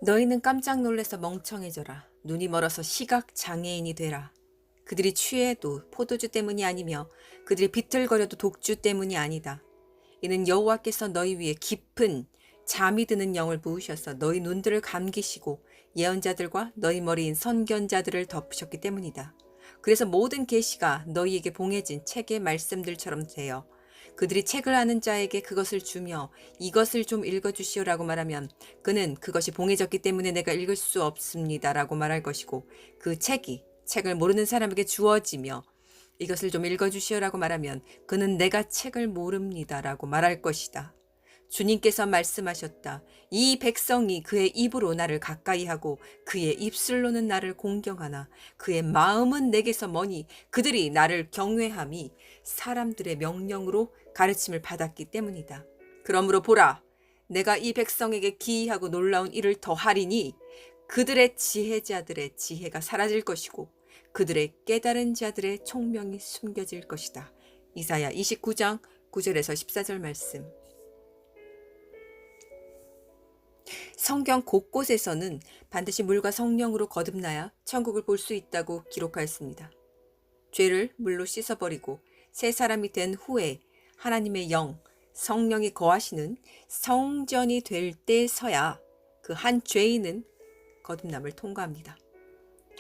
너희는 깜짝 놀라서 멍청해져라. 눈이 멀어서 시각 장애인이 되라. 그들이 취해도 포도주 때문이 아니며 그들이 비틀거려도 독주 때문이 아니다. 이는 여호와께서 너희 위에 깊은 잠이 드는 영을 부으셔서 너희 눈들을 감기시고 예언자들과 너희 머리인 선견자들을 덮으셨기 때문이다. 그래서 모든 계시가 너희에게 봉해진 책의 말씀들처럼 되어 그들이 책을 아는 자에게 그것을 주며 이것을 좀 읽어주시오라고 말하면 그는 그것이 봉해졌기 때문에 내가 읽을 수 없습니다라고 말할 것이고, 그 책이 책을 모르는 사람에게 주어지며 이것을 좀 읽어주시오라고 말하면 그는 내가 책을 모릅니다라고 말할 것이다. 주님께서 말씀하셨다. 이 백성이 그의 입으로 나를 가까이 하고 그의 입술로는 나를 공경하나 그의 마음은 내게서 머니 그들이 나를 경외함이 사람들의 명령으로 가르침을 받았기 때문이다. 그러므로 보라, 내가 이 백성에게 기이하고 놀라운 일을 더하리니 그들의 지혜자들의 지혜가 사라질 것이고 그들의 깨달은 자들의 총명이 숨겨질 것이다. 이사야 29장 9절에서 14절 말씀. 성경 곳곳에서는 반드시 물과 성령으로 거듭나야 천국을 볼 수 있다고 기록하였습니다. 죄를 물로 씻어버리고 새 사람이 된 후에 하나님의 영, 성령이 거하시는 성전이 될 때서야 그 한 죄인은 거듭남을 통과합니다.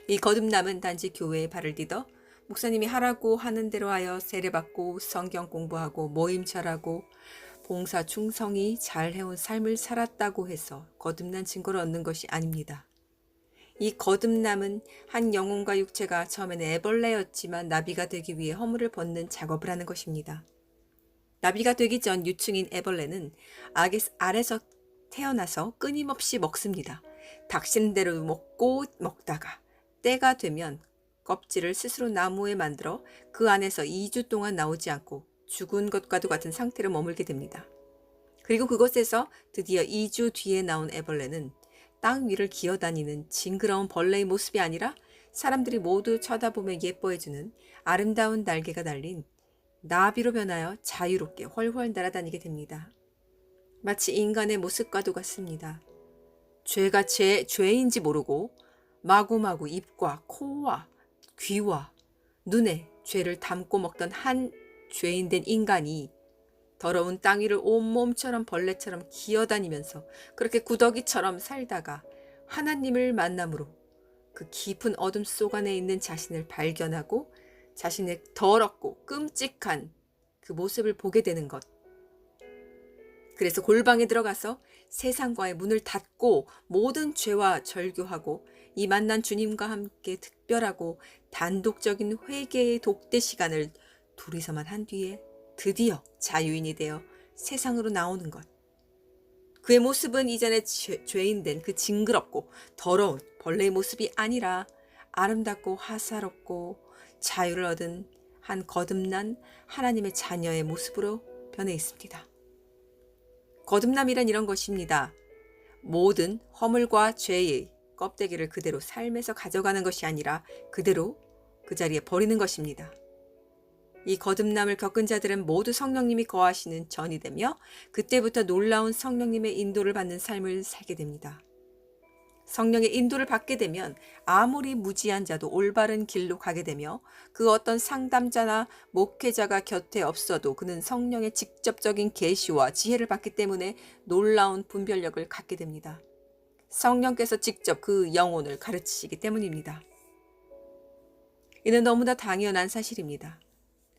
이 거듭남은 단지 교회에 발을 디뎌 목사님이 하라고 하는 대로 하여 세례받고 성경 공부하고 모임 잘하고 봉사 충성히 잘 해온 삶을 살았다고 해서 거듭난 증거를 얻는 것이 아닙니다. 이 거듭남은 한 영혼과 육체가 처음에는 애벌레였지만 나비가 되기 위해 허물을 벗는 작업을 하는 것입니다. 나비가 되기 전 유충인 애벌레는 알에서 태어나서 끊임없이 먹습니다. 닥치는 대로 먹고 먹다가 때가 되면 껍질을 스스로 나무에 만들어 그 안에서 2주 동안 나오지 않고 죽은 것과도 같은 상태로 머물게 됩니다. 그리고 그곳에서 드디어 2주 뒤에 나온 애벌레는 땅 위를 기어다니는 징그러운 벌레의 모습이 아니라 사람들이 모두 쳐다보며 예뻐해주는 아름다운 날개가 달린 나비로 변하여 자유롭게 훨훨 날아다니게 됩니다. 마치 인간의 모습과도 같습니다. 죄가 죄인지 모르고 마구마구 입과 코와 귀와 눈에 죄를 담고 먹던 한 죄인된 인간이 더러운 땅 위를 온몸처럼 벌레처럼 기어다니면서 그렇게 구더기처럼 살다가 하나님을 만남으로 그 깊은 어둠 속 안에 있는 자신을 발견하고 자신의 더럽고 끔찍한 그 모습을 보게 되는 것. 그래서 골방에 들어가서 세상과의 문을 닫고 모든 죄와 절교하고 이 만난 주님과 함께 특별하고 단독적인 회개의 독대 시간을 둘이서만 한 뒤에 드디어 자유인이 되어 세상으로 나오는 것. 그의 모습은 이전에 죄인된 그 징그럽고 더러운 벌레의 모습이 아니라 아름답고 화사롭고 자유를 얻은 한 거듭난 하나님의 자녀의 모습으로 변해 있습니다. 거듭남이란 이런 것입니다. 모든 허물과 죄의 껍데기를 그대로 삶에서 가져가는 것이 아니라 그대로 그 자리에 버리는 것입니다. 이 거듭남을 겪은 자들은 모두 성령님이 거하시는 전이 되며 그때부터 놀라운 성령님의 인도를 받는 삶을 살게 됩니다. 성령의 인도를 받게 되면 아무리 무지한 자도 올바른 길로 가게 되며 그 어떤 상담자나 목회자가 곁에 없어도 그는 성령의 직접적인 계시와 지혜를 받기 때문에 놀라운 분별력을 갖게 됩니다. 성령께서 직접 그 영혼을 가르치시기 때문입니다. 이는 너무나 당연한 사실입니다.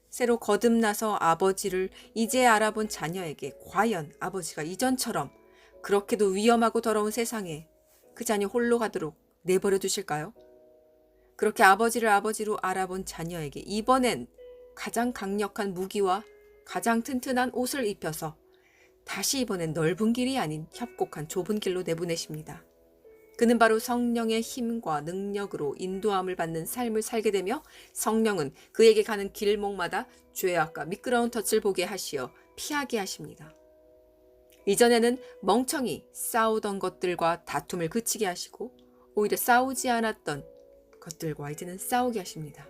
새로 거듭나서 아버지를 이제 알아본 자녀에게 과연 아버지가 이전처럼 그렇게도 위험하고 더러운 세상에 그 자녀 홀로 가도록 내버려 두실까요? 그렇게 아버지를 아버지로 알아본 자녀에게 이번엔 가장 강력한 무기와 가장 튼튼한 옷을 입혀서 다시 이번엔 넓은 길이 아닌 협곡한 좁은 길로 내보내십니다. 그는 바로 성령의 힘과 능력으로 인도함을 받는 삶을 살게 되며 성령은 그에게 가는 길목마다 죄악과 미끄러운 덫을 보게 하시어 피하게 하십니다. 이전에는 멍청이 싸우던 것들과 다툼을 그치게 하시고 오히려 싸우지 않았던 것들과 이제는 싸우게 하십니다.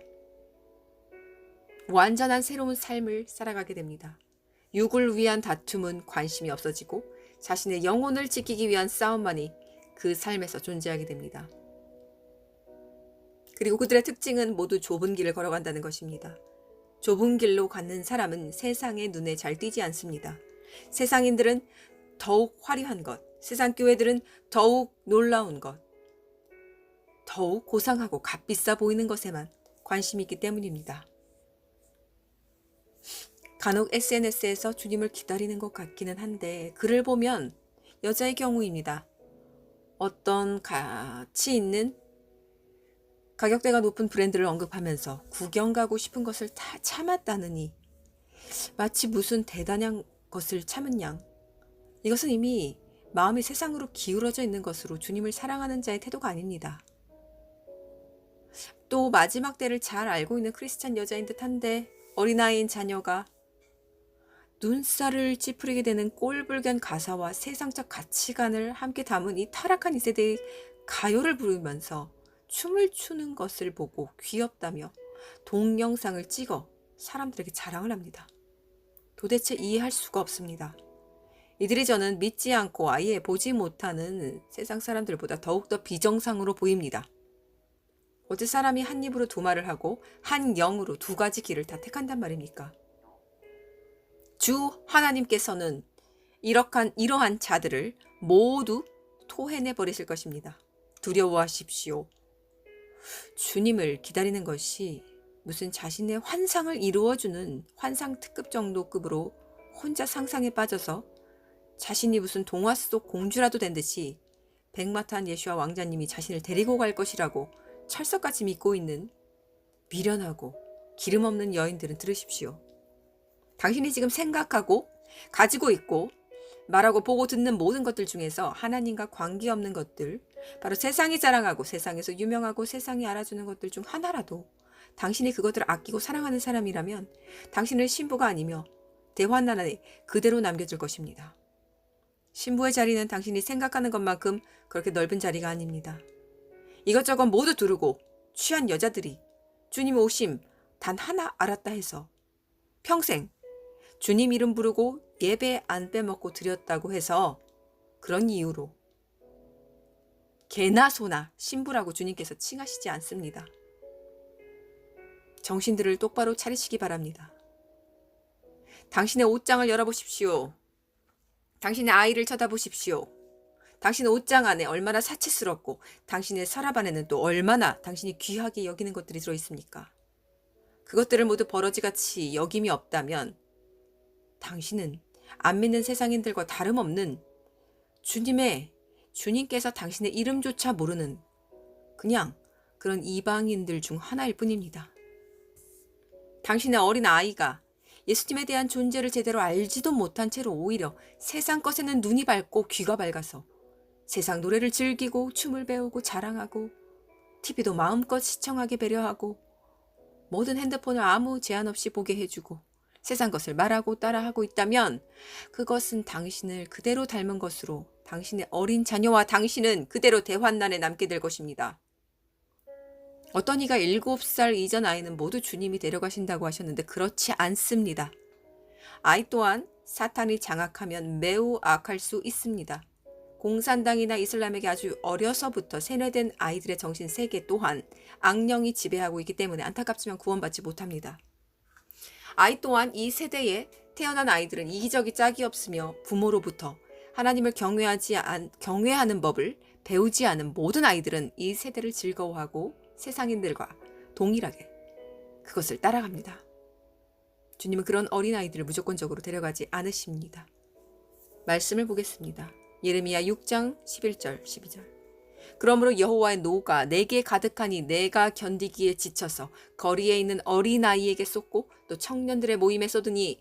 완전한 새로운 삶을 살아가게 됩니다. 육을 위한 다툼은 관심이 없어지고 자신의 영혼을 지키기 위한 싸움만이 그 삶에서 존재하게 됩니다. 그리고 그들의 특징은 모두 좁은 길을 걸어간다는 것입니다. 좁은 길로 가는 사람은 세상의 눈에 잘 띄지 않습니다. 세상인들은 더욱 화려한 것, 세상 교회들은 더욱 놀라운 것, 더욱 고상하고 값비싸 보이는 것에만 관심이 있기 때문입니다. 간혹 SNS에서 주님을 기다리는 것 같기는 한데 글을 보면 여자의 경우입니다. 어떤 가치 있는 가격대가 높은 브랜드를 언급하면서 구경 가고 싶은 것을 다 참았다느니 마치 무슨 대단한 것을 참은 양. 이것은 이미 마음이 세상으로 기울어져 있는 것으로 주님을 사랑하는 자의 태도가 아닙니다. 또 마지막 때를 잘 알고 있는 크리스찬 여자인 듯한데 어린아이인 자녀가 눈살을 찌푸리게 되는 꼴불견 가사와 세상적 가치관을 함께 담은 이 타락한 이 세대의 가요를 부르면서 춤을 추는 것을 보고 귀엽다며 동영상을 찍어 사람들에게 자랑을 합니다. 도대체 이해할 수가 없습니다. 이들이 저는 믿지 않고 아예 보지 못하는 세상 사람들보다 더욱더 비정상으로 보입니다. 어째 사람이 한 입으로 두 말을 하고 한 영으로 두 가지 길을 다 택한단 말입니까? 주 하나님께서는 이러한 자들을 모두 토해내 버리실 것입니다. 두려워하십시오. 주님을 기다리는 것이 무슨 자신의 환상을 이루어주는 환상 특급 정도급으로 혼자 상상에 빠져서 자신이 무슨 동화 속 공주라도 된 듯이 백마탄 예수와 왕자님이 자신을 데리고 갈 것이라고 철석같이 믿고 있는 미련하고 기름 없는 여인들은 들으십시오. 당신이 지금 생각하고 가지고 있고 말하고 보고 듣는 모든 것들 중에서 하나님과 관계없는 것들, 바로 세상이 자랑하고 세상에서 유명하고 세상이 알아주는 것들 중 하나라도 당신이 그것들을 아끼고 사랑하는 사람이라면 당신은 신부가 아니며 대환난 안에 그대로 남겨질 것입니다. 신부의 자리는 당신이 생각하는 것만큼 그렇게 넓은 자리가 아닙니다. 이것저것 모두 두르고 취한 여자들이 주님 오심 단 하나 알았다 해서 평생 주님 이름 부르고 예배 안 빼먹고 드렸다고 해서 그런 이유로 개나 소나 신부라고 주님께서 칭하시지 않습니다. 정신들을 똑바로 차리시기 바랍니다. 당신의 옷장을 열어보십시오. 당신의 아이를 쳐다보십시오. 당신의 옷장 안에 얼마나 사치스럽고 당신의 서랍 안에는 또 얼마나 당신이 귀하게 여기는 것들이 들어있습니까? 그것들을 모두 버러지같이 여김이 없다면 당신은 안 믿는 세상인들과 다름없는 주님께서 당신의 이름조차 모르는 그냥 그런 이방인들 중 하나일 뿐입니다. 당신의 어린 아이가 예수님에 대한 존재를 제대로 알지도 못한 채로 오히려 세상 것에는 눈이 밝고 귀가 밝아서 세상 노래를 즐기고 춤을 배우고 자랑하고 TV도 마음껏 시청하게 배려하고 모든 핸드폰을 아무 제한 없이 보게 해주고 세상 것을 말하고 따라하고 있다면 그것은 당신을 그대로 닮은 것으로 당신의 어린 자녀와 당신은 그대로 대환난에 남게 될 것입니다. 어떤 이가 7살 이전 아이는 모두 주님이 데려가신다고 하셨는데 그렇지 않습니다. 아이 또한 사탄이 장악하면 매우 악할 수 있습니다. 공산당이나 이슬람에게 아주 어려서부터 세뇌된 아이들의 정신세계 또한 악령이 지배하고 있기 때문에 안타깝지만 구원받지 못합니다. 아이 또한 이 세대에 태어난 아이들은 이기적이 짝이 없으며 부모로부터 하나님을 경외하는 법을 배우지 않은 모든 아이들은 이 세대를 즐거워하고 세상인들과 동일하게 그것을 따라갑니다. 주님은 그런 어린아이들을 무조건적으로 데려가지 않으십니다. 말씀을 보겠습니다. 예레미야 6장 11절 12절. 그러므로 여호와의 노가 내게 가득하니 내가 견디기에 지쳐서 거리에 있는 어린아이에게 쏟고 또 청년들의 모임에 쏟으니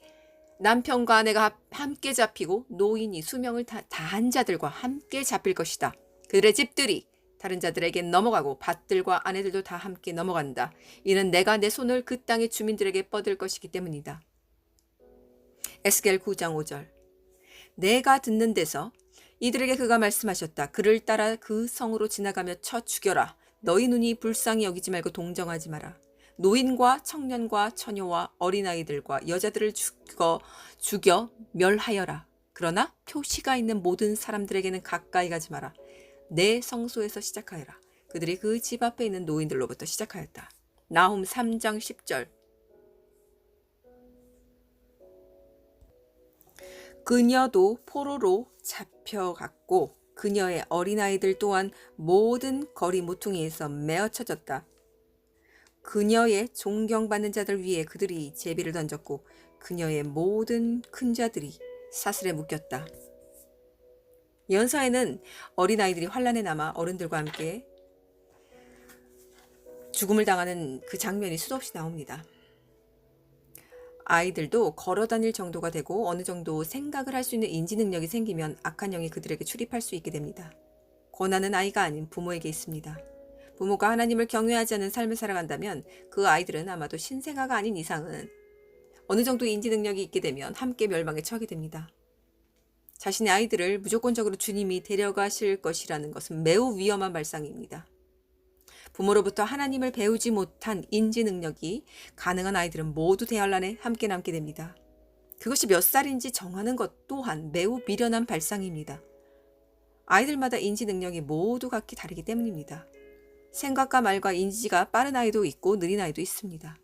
남편과 아내가 함께 잡히고 노인이 수명을 다한 자들과 함께 잡힐 것이다. 그들의 집들이 다른 자들에게 넘어가고 밭들과 아내들도 다 함께 넘어간다. 이는 내가 내 손을 그 땅의 주민들에게 뻗을 것이기 때문이다. 에스겔 9장 5절. 내가 듣는 데서 이들에게 그가 말씀하셨다. 그를 따라 그 성으로 지나가며 쳐 죽여라. 너희 눈이 불쌍히 여기지 말고 동정하지 마라. 노인과 청년과 처녀와 어린아이들과 여자들을 죽여 멸하여라. 그러나 표시가 있는 모든 사람들에게는 가까이 가지 마라. 내 성소에서 시작하여라. 그들이 그 집 앞에 있는 노인들로부터 시작하였다. 나훔 3장 10절. 그녀도 포로로 잡혀갔고 그녀의 어린아이들 또한 모든 거리 모퉁이에서 메어쳐졌다. 그녀의 존경받는 자들 위에 그들이 제비를 던졌고 그녀의 모든 큰 자들이 사슬에 묶였다. 연서에는 어린아이들이 환란에 남아 어른들과 함께 죽음을 당하는 그 장면이 수도 없이 나옵니다. 아이들도 걸어다닐 정도가 되고 어느 정도 생각을 할 수 있는 인지 능력이 생기면 악한 영이 그들에게 출입할 수 있게 됩니다. 권한은 아이가 아닌 부모에게 있습니다. 부모가 하나님을 경외하지 않는 삶을 살아간다면 그 아이들은 아마도 신생아가 아닌 이상은 어느 정도 인지 능력이 있게 되면 함께 멸망에 처하게 됩니다. 자신의 아이들을 무조건적으로 주님이 데려가실 것이라는 것은 매우 위험한 발상입니다. 부모로부터 하나님을 배우지 못한 인지 능력이 가능한 아이들은 모두 대환란에 함께 남게 됩니다. 그것이 몇 살인지 정하는 것 또한 매우 미련한 발상입니다. 아이들마다 인지 능력이 모두 각기 다르기 때문입니다. 생각과 말과 인지가 빠른 아이도 있고 느린 아이도 있습니다.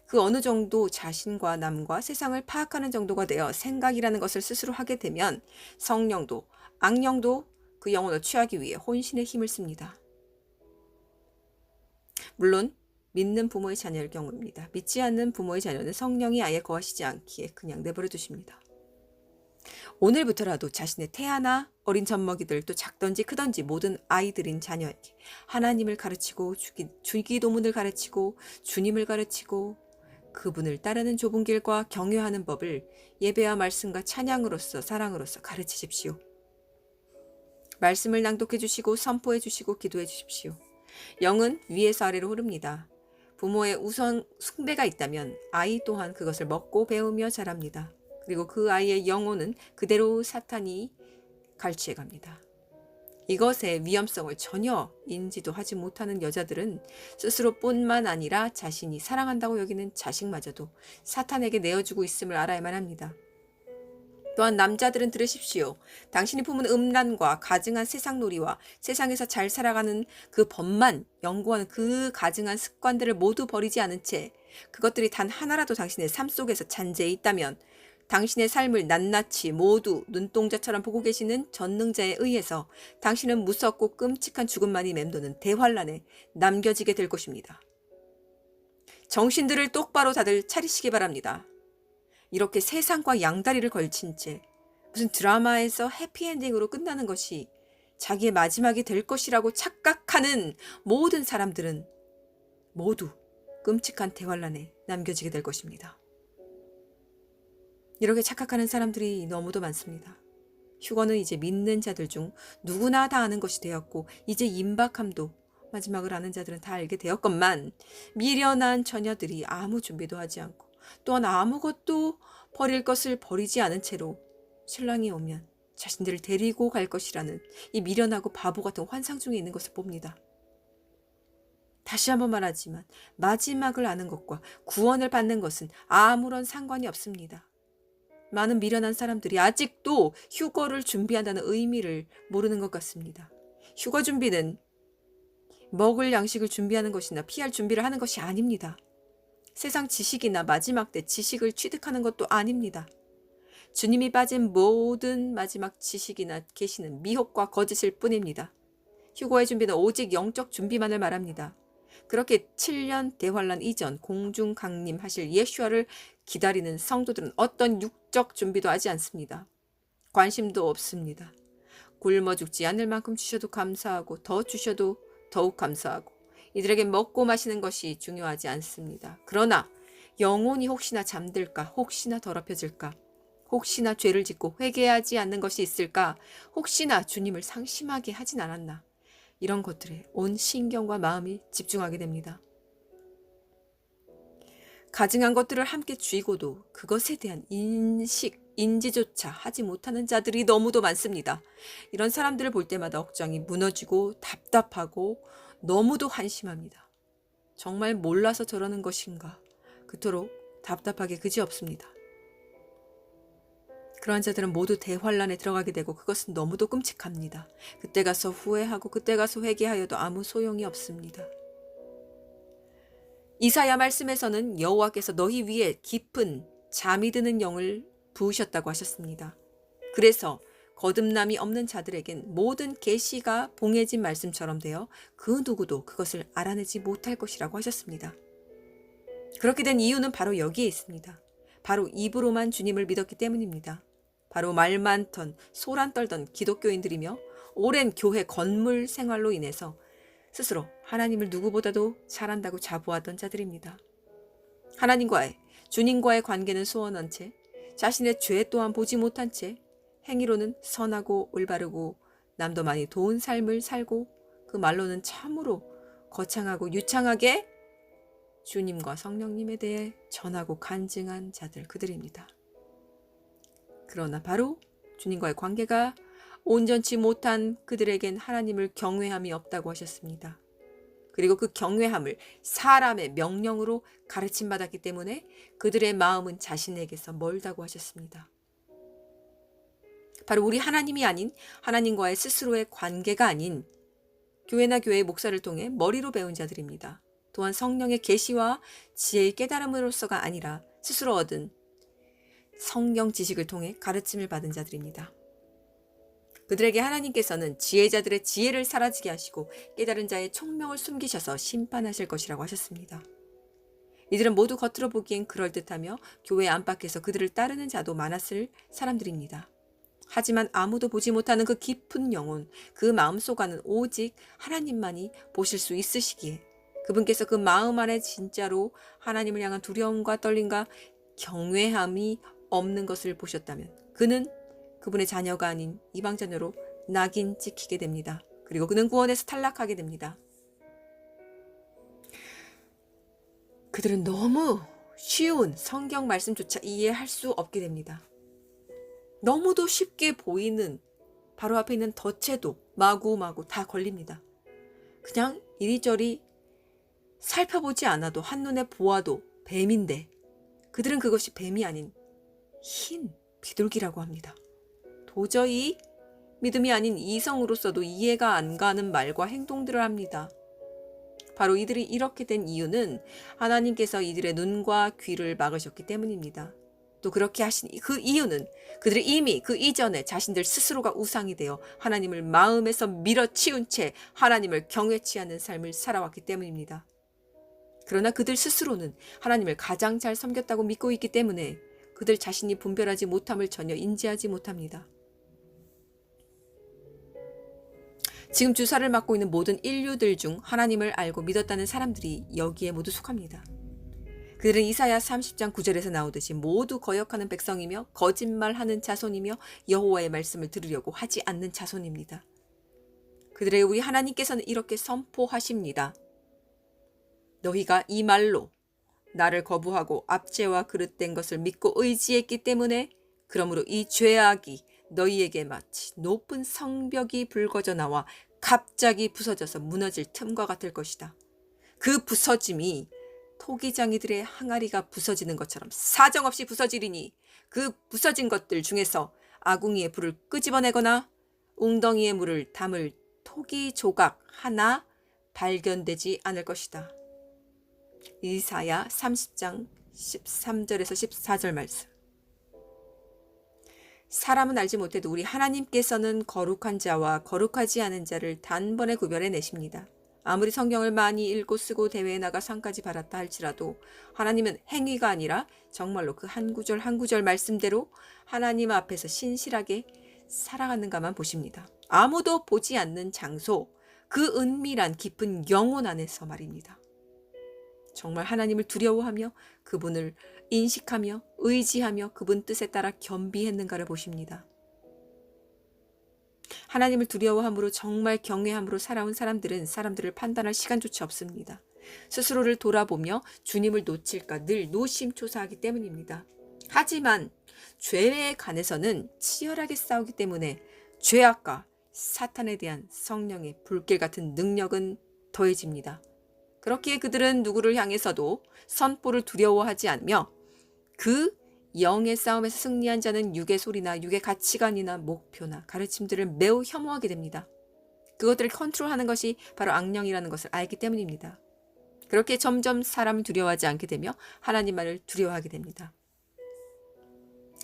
그 어느 정도 자신과 남과 세상을 파악하는 정도가 되어 생각이라는 것을 스스로 하게 되면 성령도 악령도 그 영혼을 취하기 위해 혼신의 힘을 씁니다. 물론 믿는 부모의 자녀일 경우입니다. 믿지 않는 부모의 자녀는 성령이 아예 거하시지 않기에 그냥 내버려 두십니다. 오늘부터라도 자신의 태아나 어린 젖먹이들 또 작던지 크던지 모든 아이들인 자녀에게 하나님을 가르치고 주기도문을 가르치고 주님을 가르치고 그분을 따르는 좁은 길과 경외하는 법을 예배와 말씀과 찬양으로서 사랑으로서 가르치십시오. 말씀을 낭독해 주시고 선포해 주시고 기도해 주십시오. 영은 위에서 아래로 흐릅니다. 부모의 우선 숭배가 있다면 아이 또한 그것을 먹고 배우며 자랍니다. 그리고 그 아이의 영혼은 그대로 사탄이 갈취해 갑니다. 이것의 위험성을 전혀 인지도 하지 못하는 여자들은 스스로뿐만 아니라 자신이 사랑한다고 여기는 자식마저도 사탄에게 내어주고 있음을 알아야만 합니다. 또한 남자들은 들으십시오. 당신이 품은 음란과 가증한 세상놀이와 세상에서 잘 살아가는 그 법만 연구하는 그 가증한 습관들을 모두 버리지 않은 채 그것들이 단 하나라도 당신의 삶 속에서 잔재해 있다면 당신의 삶을 낱낱이 모두 눈동자처럼 보고 계시는 전능자에 의해서 당신은 무섭고 끔찍한 죽음만이 맴도는 대환란에 남겨지게 될 것입니다. 정신들을 똑바로 다들 차리시기 바랍니다. 이렇게 세상과 양다리를 걸친 채 무슨 드라마에서 해피엔딩으로 끝나는 것이 자기의 마지막이 될 것이라고 착각하는 모든 사람들은 모두 끔찍한 대환란에 남겨지게 될 것입니다. 이렇게 착각하는 사람들이 너무도 많습니다. 휴거는 이제 믿는 자들 중 누구나 다 아는 것이 되었고 이제 임박함도 마지막을 아는 자들은 다 알게 되었건만 미련한 처녀들이 아무 준비도 하지 않고 또한 아무것도 버릴 것을 버리지 않은 채로 신랑이 오면 자신들을 데리고 갈 것이라는 이 미련하고 바보 같은 환상 중에 있는 것을 봅니다. 다시 한번 말하지만 마지막을 아는 것과 구원을 받는 것은 아무런 상관이 없습니다. 많은 미련한 사람들이 아직도 휴거를 준비한다는 의미를 모르는 것 같습니다. 휴거 준비는 먹을 양식을 준비하는 것이나 피할 준비를 하는 것이 아닙니다. 세상 지식이나 마지막 때 지식을 취득하는 것도 아닙니다. 주님이 빠진 모든 마지막 지식이나 계시는 미혹과 거짓일 뿐입니다. 휴거의 준비는 오직 영적 준비만을 말합니다. 그렇게 7년 대환란 이전 공중 강림하실 예수와를 기다리는 성도들은 어떤 육적 준비도 하지 않습니다. 관심도 없습니다. 굶어 죽지 않을 만큼 주셔도 감사하고 더 주셔도 더욱 감사하고 이들에게 먹고 마시는 것이 중요하지 않습니다. 그러나 영혼이 혹시나 잠들까, 혹시나 더럽혀질까, 혹시나 죄를 짓고 회개하지 않는 것이 있을까, 혹시나 주님을 상심하게 하진 않았나, 이런 것들에 온 신경과 마음이 집중하게 됩니다. 가증한 것들을 함께 쥐고도 그것에 대한 인지조차 하지 못하는 자들이 너무도 많습니다. 이런 사람들을 볼 때마다 억장이 무너지고 답답하고 너무도 한심합니다. 정말 몰라서 저러는 것인가? 그토록 답답하게 그지없습니다. 그러한 자들은 모두 대환란에 들어가게 되고 그것은 너무도 끔찍합니다. 그때 가서 후회하고 그때 가서 회개하여도 아무 소용이 없습니다. 이사야 말씀에서는 여호와께서 너희 위에 깊은 잠이 드는 영을 부으셨다고 하셨습니다. 그래서 거듭남이 없는 자들에겐 모든 계시가 봉해진 말씀처럼 되어 그 누구도 그것을 알아내지 못할 것이라고 하셨습니다. 그렇게 된 이유는 바로 여기에 있습니다. 바로 입으로만 주님을 믿었기 때문입니다. 바로 말 많던 소란 떨던 기독교인들이며 오랜 교회 건물 생활로 인해서 스스로 하나님을 누구보다도 잘한다고 자부하던 자들입니다. 하나님과의 주님과의 관계는 소원한 채 자신의 죄 또한 보지 못한 채 행위로는 선하고 올바르고 남도 많이 도운 삶을 살고 그 말로는 참으로 거창하고 유창하게 주님과 성령님에 대해 전하고 간증한 자들 그들입니다. 그러나 바로 주님과의 관계가 온전치 못한 그들에겐 하나님을 경외함이 없다고 하셨습니다. 그리고 그 경외함을 사람의 명령으로 가르침받았기 때문에 그들의 마음은 자신에게서 멀다고 하셨습니다. 바로 우리 하나님이 아닌 하나님과의 스스로의 관계가 아닌 교회나 교회의 목사를 통해 머리로 배운 자들입니다. 또한 성령의 계시와 지혜의 깨달음으로서가 아니라 스스로 얻은 성경 지식을 통해 가르침을 받은 자들입니다. 그들에게 하나님께서는 지혜자들의 지혜를 사라지게 하시고 깨달은 자의 총명을 숨기셔서 심판하실 것이라고 하셨습니다. 이들은 모두 겉으로 보기엔 그럴듯하며 교회 안팎에서 그들을 따르는 자도 많았을 사람들입니다. 하지만 아무도 보지 못하는 그 깊은 영혼, 그 마음속 안은 오직 하나님만이 보실 수 있으시기에 그분께서 그 마음 안에 진짜로 하나님을 향한 두려움과 떨림과 경외함이 없는 것을 보셨다면 그는 그분의 자녀가 아닌 이방 자녀로 낙인 찍히게 됩니다. 그리고 그는 구원에서 탈락하게 됩니다. 그들은 너무 쉬운 성경 말씀조차 이해할 수 없게 됩니다. 너무도 쉽게 보이는 바로 앞에 있는 덫에도 마구마구 다 걸립니다. 그냥 이리저리 살펴보지 않아도 한눈에 보아도 뱀인데 그들은 그것이 뱀이 아닌 흰 비둘기라고 합니다. 도저히 믿음이 아닌 이성으로서도 이해가 안 가는 말과 행동들을 합니다. 바로 이들이 이렇게 된 이유는 하나님께서 이들의 눈과 귀를 막으셨기 때문입니다. 또 그렇게 하신 그 이유는 그들이 이미 그 이전에 자신들 스스로가 우상이 되어 하나님을 마음에서 밀어치운 채 하나님을 경외치 않는 삶을 살아왔기 때문입니다. 그러나 그들 스스로는 하나님을 가장 잘 섬겼다고 믿고 있기 때문에 그들 자신이 분별하지 못함을 전혀 인지하지 못합니다. 지금 주사를 맞고 있는 모든 인류들 중 하나님을 알고 믿었다는 사람들이 여기에 모두 속합니다. 그들은 이사야 30장 9절에서 나오듯이 모두 거역하는 백성이며 거짓말하는 자손이며 여호와의 말씀을 들으려고 하지 않는 자손입니다. 그들에게 우리 하나님께서는 이렇게 선포하십니다. 너희가 이 말로 나를 거부하고 압제와 그릇된 것을 믿고 의지했기 때문에 그러므로 이 죄악이 너희에게 마치 높은 성벽이 불거져 나와 갑자기 부서져서 무너질 틈과 같을 것이다. 그 부서짐이 토기장이들의 항아리가 부서지는 것처럼 사정없이 부서지리니 그 부서진 것들 중에서 아궁이의 불을 끄집어내거나 웅덩이의 물을 담을 토기 조각 하나 발견되지 않을 것이다. 이사야 30장 13절에서 14절 말씀. 사람은 알지 못해도 우리 하나님께서는 거룩한 자와 거룩하지 않은 자를 단번에 구별해 내십니다. 아무리 성경을 많이 읽고 쓰고 대회에 나가 상까지 받았다 할지라도 하나님은 행위가 아니라 정말로 그 한 구절 한 구절 말씀대로 하나님 앞에서 신실하게 살아가는가만 보십니다. 아무도 보지 않는 장소, 그 은밀한 깊은 영혼 안에서 말입니다. 정말 하나님을 두려워하며 그분을 인식하며 의지하며 그분 뜻에 따라 겸비했는가를 보십니다. 하나님을 두려워함으로 정말 경외함으로 살아온 사람들은 사람들을 판단할 시간조차 없습니다. 스스로를 돌아보며 주님을 놓칠까 늘 노심초사하기 때문입니다. 하지만 죄에 관해서는 치열하게 싸우기 때문에 죄악과 사탄에 대한 성령의 불길 같은 능력은 더해집니다. 그렇기에 그들은 누구를 향해서도 선포를 두려워하지 않으며 그 영의 싸움에서 승리한 자는 육의 소리나 육의 가치관이나 목표나 가르침들을 매우 혐오하게 됩니다. 그것들을 컨트롤하는 것이 바로 악령이라는 것을 알기 때문입니다. 그렇게 점점 사람을 두려워하지 않게 되며 하나님만을 두려워하게 됩니다.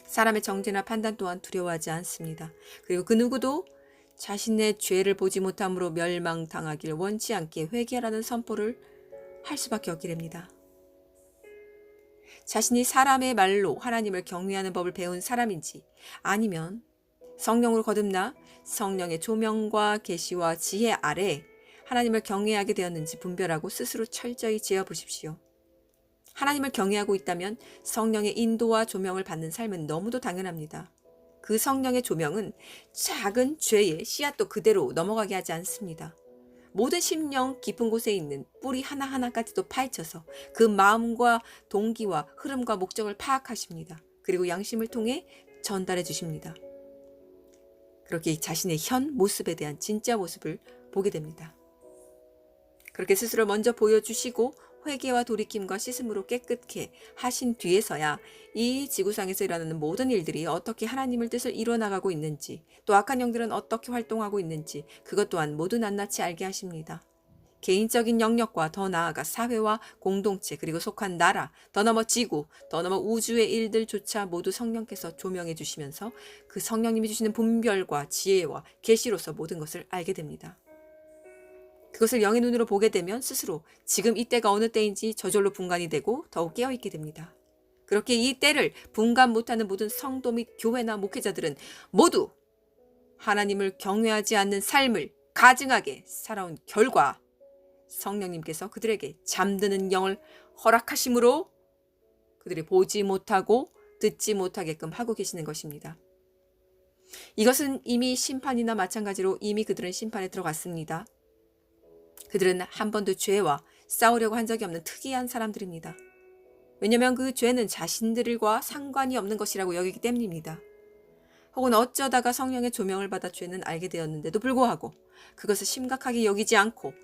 사람의 정죄나 판단 또한 두려워하지 않습니다. 그리고 그 누구도 자신의 죄를 보지 못함으로 멸망당하길 원치 않게 회개하라는 선포를 할 수밖에 없게 됩니다. 자신이 사람의 말로 하나님을 경외하는 법을 배운 사람인지 아니면 성령으로 거듭나 성령의 조명과 계시와 지혜 아래 하나님을 경외하게 되었는지 분별하고 스스로 철저히 재어보십시오. 하나님을 경외하고 있다면 성령의 인도와 조명을 받는 삶은 너무도 당연합니다. 그 성령의 조명은 작은 죄의 씨앗도 그대로 넘어가게 하지 않습니다. 모든 심령 깊은 곳에 있는 뿌리 하나하나까지도 파헤쳐서 그 마음과 동기와 흐름과 목적을 파악하십니다. 그리고 양심을 통해 전달해 주십니다. 그렇게 자신의 현 모습에 대한 진짜 모습을 보게 됩니다. 그렇게 스스로 먼저 보여주시고 회개와 돌이킴과 씻음으로 깨끗게 하신 뒤에서야 이 지구상에서 일어나는 모든 일들이 어떻게 하나님의 뜻을 이뤄나가고 있는지, 또 악한 영들은 어떻게 활동하고 있는지 그것 또한 모두 낱낱이 알게 하십니다. 개인적인 영역과 더 나아가 사회와 공동체 그리고 속한 나라, 더 넘어 지구, 더 넘어 우주의 일들조차 모두 성령께서 조명해 주시면서 그 성령님이 주시는 분별과 지혜와 계시로서 모든 것을 알게 됩니다. 그것을 영의 눈으로 보게 되면 스스로 지금 이때가 어느 때인지 저절로 분간이 되고 더욱 깨어있게 됩니다. 그렇게 이 때를 분간 못하는 모든 성도 및 교회나 목회자들은 모두 하나님을 경외하지 않는 삶을 가증하게 살아온 결과 성령님께서 그들에게 잠드는 영을 허락하심으로 그들이 보지 못하고 듣지 못하게끔 하고 계시는 것입니다. 이것은 이미 심판이나 마찬가지로 이미 그들은 심판에 들어갔습니다. 그들은 한 번도 죄와 싸우려고 한 적이 없는 특이한 사람들입니다. 왜냐하면 그 죄는 자신들과 상관이 없는 것이라고 여기기 때문입니다. 혹은 어쩌다가 성령의 조명을 받아 죄는 알게 되었는데도 불구하고 그것을 심각하게 여기지 않고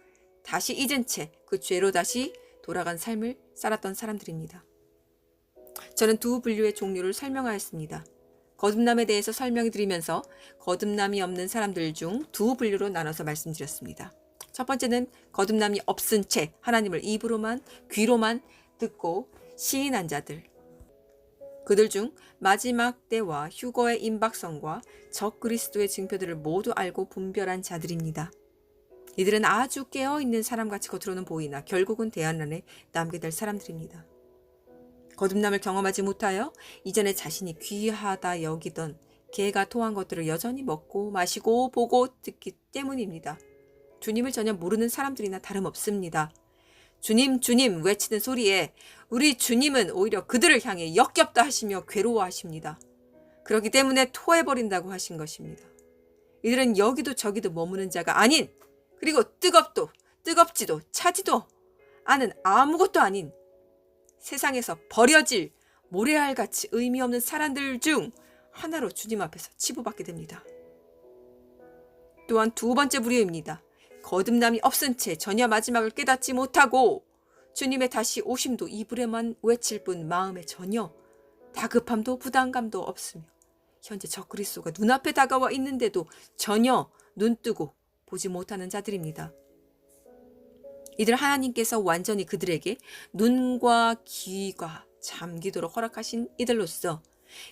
다시 잊은 채 그 죄로 다시 돌아간 삶을 살았던 사람들입니다. 저는 두 분류의 종류를 설명하였습니다. 거듭남에 대해서 설명해 드리면서 거듭남이 없는 사람들 중 두 분류로 나눠서 말씀드렸습니다. 첫 번째는 거듭남이 없은 채 하나님을 입으로만 귀로만 듣고 시인한 자들. 그들 중 마지막 때와 휴거의 임박성과 적그리스도의 증표들을 모두 알고 분별한 자들입니다. 이들은 아주 깨어있는 사람같이 겉으로는 보이나 결국은 대안란에 남게 될 사람들입니다. 거듭남을 경험하지 못하여 이전에 자신이 귀하다 여기던 개가 토한 것들을 여전히 먹고 마시고 보고 듣기 때문입니다. 주님을 전혀 모르는 사람들이나 다름없습니다. 주님 주님 외치는 소리에 우리 주님은 오히려 그들을 향해 역겹다 하시며 괴로워하십니다. 그렇기 때문에 토해버린다고 하신 것입니다. 이들은 여기도 저기도 머무는 자가 아닌, 그리고 뜨겁지도 차지도 않은 아무것도 아닌 세상에서 버려질 모래알같이 의미 없는 사람들 중 하나로 주님 앞에서 치부받게 됩니다. 또한 두 번째 부류입니다. 거듭남이 없은 채 전혀 마지막을 깨닫지 못하고 주님의 다시 오심도 입으로만 외칠 뿐 마음에 전혀 다급함도 부담감도 없으며 현재 적그리스도가 눈앞에 다가와 있는데도 전혀 눈뜨고 보지 못하는 자들입니다. 이들 하나님께서 완전히 그들에게 눈과 귀가 잠기도록 허락하신 이들로서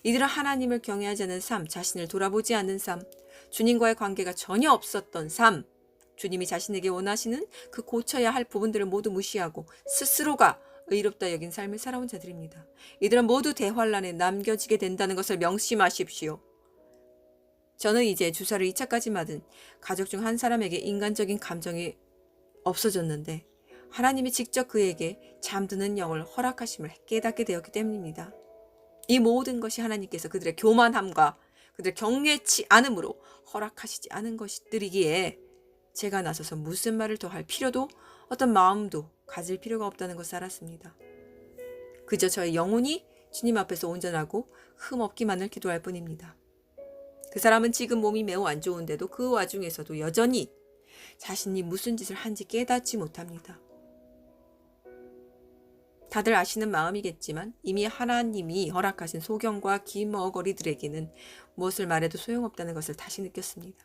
이들은 하나님을 경외하지 않는 삶, 자신을 돌아보지 않는 삶, 주님과의 관계가 전혀 없었던 삶, 주님이 자신에게 원하시는 그 고쳐야 할 부분들을 모두 무시하고 스스로가 의롭다 여긴 삶을 살아온 자들입니다. 이들은 모두 대환란에 남겨지게 된다는 것을 명심하십시오. 저는 이제 주사를 2차까지 맞은 가족 중 한 사람에게 인간적인 감정이 없어졌는데 하나님이 직접 그에게 잠드는 영을 허락하심을 깨닫게 되었기 때문입니다. 이 모든 것이 하나님께서 그들의 교만함과 그들의 경외치 않음으로 허락하시지 않은 것들이기에 제가 나서서 무슨 말을 더 할 필요도 어떤 마음도 가질 필요가 없다는 것을 알았습니다. 그저 저의 영혼이 주님 앞에서 온전하고 흠없기만을 기도할 뿐입니다. 그 사람은 지금 몸이 매우 안 좋은데도 그 와중에서도 여전히 자신이 무슨 짓을 한지 깨닫지 못합니다. 다들 아시는 마음이겠지만 이미 하나님이 허락하신 소경과 기머거리들에게는 무엇을 말해도 소용없다는 것을 다시 느꼈습니다.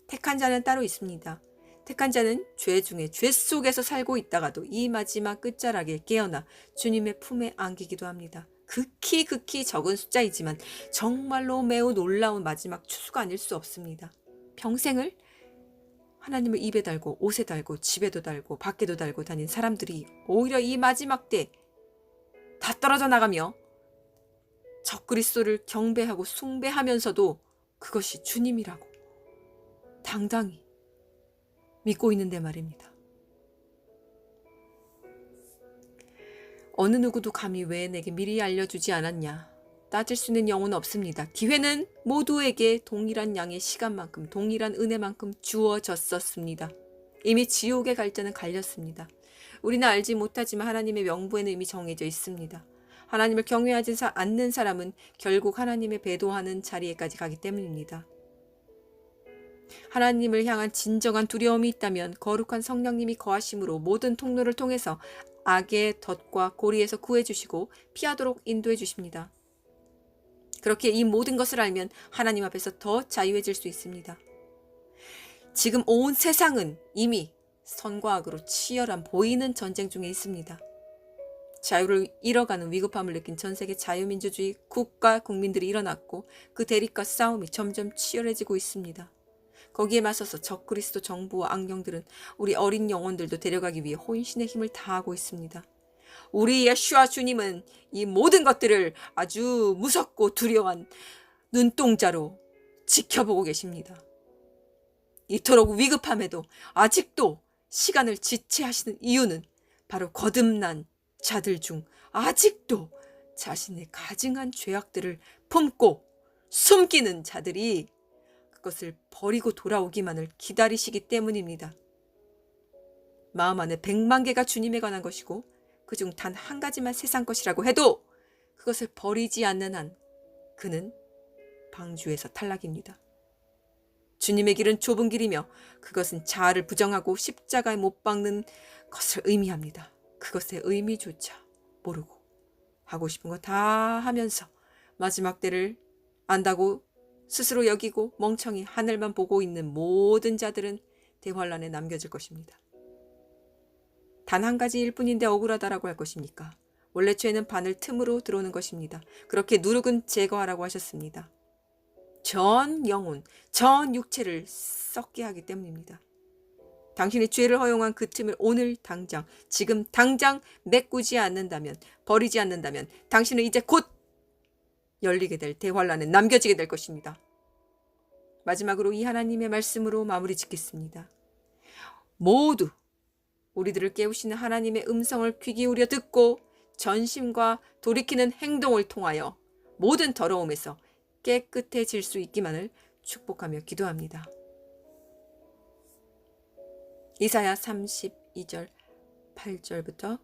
택한 자는 따로 있습니다. 택한 자는 죄 중에 죄 속에서 살고 있다가도 이 마지막 끝자락에 깨어나 주님의 품에 안기기도 합니다. 극히 적은 숫자이지만 정말로 매우 놀라운 마지막 추수가 아닐 수 없습니다. 평생을 하나님을 입에 달고 옷에 달고 집에도 달고 밖에도 달고 다닌 사람들이 오히려 이 마지막 때 다 떨어져 나가며 적그리스도를 경배하고 숭배하면서도 그것이 주님이라고 당당히 믿고 있는데 말입니다. 어느 누구도 감히 왜 내게 미리 알려주지 않았냐 따질 수 있는 영혼은 없습니다. 기회는 모두에게 동일한 양의 시간만큼 동일한 은혜만큼 주어졌었습니다. 이미 지옥의 갈자는 갈렸습니다. 우리는 알지 못하지만 하나님의 명부에는 이미 정해져 있습니다. 하나님을 경외하지 않는 사람은 결국 하나님의 배도하는 자리에까지 가기 때문입니다. 하나님을 향한 진정한 두려움이 있다면 거룩한 성령님이 거하심으로 모든 통로를 통해서 악의 덫과 고리에서 구해주시고 피하도록 인도해 주십니다. 그렇게 이 모든 것을 알면 하나님 앞에서 더 자유해질 수 있습니다. 지금 온 세상은 이미 선과 악으로 치열한 보이는 전쟁 중에 있습니다. 자유를 잃어가는 위급함을 느낀 전 세계 자유민주주의 국가 국민들이 일어났고 그 대립과 싸움이 점점 치열해지고 있습니다. 거기에 맞서서 적그리스도 정부와 악령들은 우리 어린 영혼들도 데려가기 위해 혼신의 힘을 다하고 있습니다. 우리 예수와 주님은 이 모든 것들을 아주 무섭고 두려운 눈동자로 지켜보고 계십니다. 이토록 위급함에도 아직도 시간을 지체하시는 이유는 바로 거듭난 자들 중 아직도 자신의 가증한 죄악들을 품고 숨기는 자들이 그것을 버리고 돌아오기만을 기다리시기 때문입니다. 마음 안에 100만 개가 주님에 관한 것이고 그중 단 한 가지만 세상 것이라고 해도 그것을 버리지 않는 한 그는 방주에서 탈락입니다. 주님의 길은 좁은 길이며 그것은 자아를 부정하고 십자가에 못 박는 것을 의미합니다. 그것의 의미조차 모르고 하고 싶은 거 다 하면서 마지막 때를 안다고 스스로 여기고 멍청이 하늘만 보고 있는 모든 자들은 대환란에 남겨질 것입니다. 단 한 가지일 뿐인데 억울하다라고 할 것입니까? 원래 죄는 바늘 틈으로 들어오는 것입니다. 그렇게 누룩은 제거하라고 하셨습니다. 전 영혼, 전 육체를 썩게 하기 때문입니다. 당신이 죄를 허용한 그 틈을 오늘 당장, 지금 당장 메꾸지 않는다면, 버리지 않는다면 당신은 이제 곧 열리게 될 대환란에 남겨지게 될 것입니다. 마지막으로 이 하나님의 말씀으로 마무리 짓겠습니다. 모두 우리들을 깨우시는 하나님의 음성을 귀 기울여 듣고 전심과 돌이키는 행동을 통하여 모든 더러움에서 깨끗해질 수 있기만을 축복하며 기도합니다. 이사야 32절 8절부터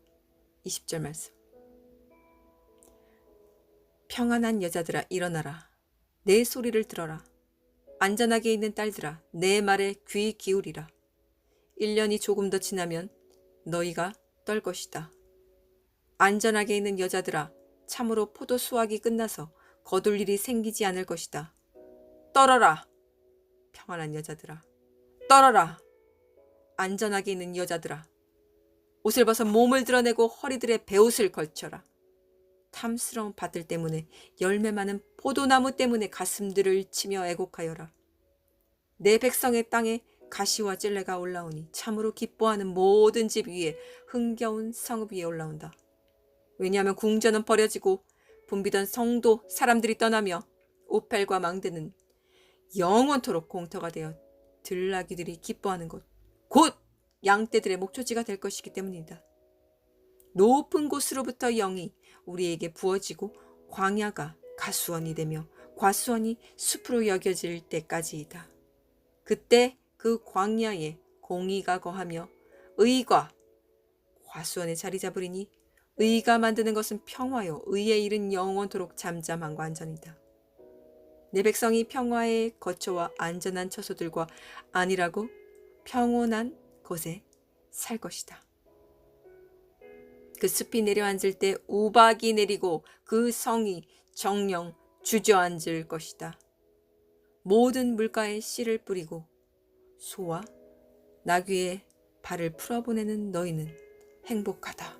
20절 말씀. 평안한 여자들아 일어나라. 내 소리를 들어라. 안전하게 있는 딸들아 내 말에 귀 기울이라. 1년이 조금 더 지나면 너희가 떨 것이다. 안전하게 있는 여자들아 참으로 포도 수확이 끝나서 거둘 일이 생기지 않을 것이다. 떨어라. 평안한 여자들아 떨어라. 안전하게 있는 여자들아 옷을 벗어 몸을 드러내고 허리들에 베옷을 걸쳐라. 탐스러운 밭들 때문에 열매 많은 포도나무 때문에 가슴들을 치며 애곡하여라. 내 백성의 땅에 가시와 찔레가 올라오니 참으로 기뻐하는 모든 집 위에 흥겨운 성읍 위에 올라온다. 왜냐하면 궁전은 버려지고 붐비던 성도 사람들이 떠나며 오펠과 망대는 영원토록 공터가 되어 들나귀들이 기뻐하는 곳, 곧 양떼들의 목초지가 될 것이기 때문이다. 높은 곳으로부터 영이 우리에게 부어지고 광야가 가수원이 되며 과수원이 숲으로 여겨질 때까지이다. 그때 그 광야에 공의가 거하며 의가 과수원에 자리 잡으리니 의가 만드는 것은 평화요 의의 일은 영원토록 잠잠함과 안전이다. 내 백성이 평화의 거처와 안전한 처소들과 안일하고 평온한 곳에 살 것이다. 그 숲이 내려앉을 때 우박이 내리고 그 성이 정령 주저앉을 것이다. 모든 물가에 씨를 뿌리고 소와 나귀의 발을 풀어보내는 너희는 행복하다.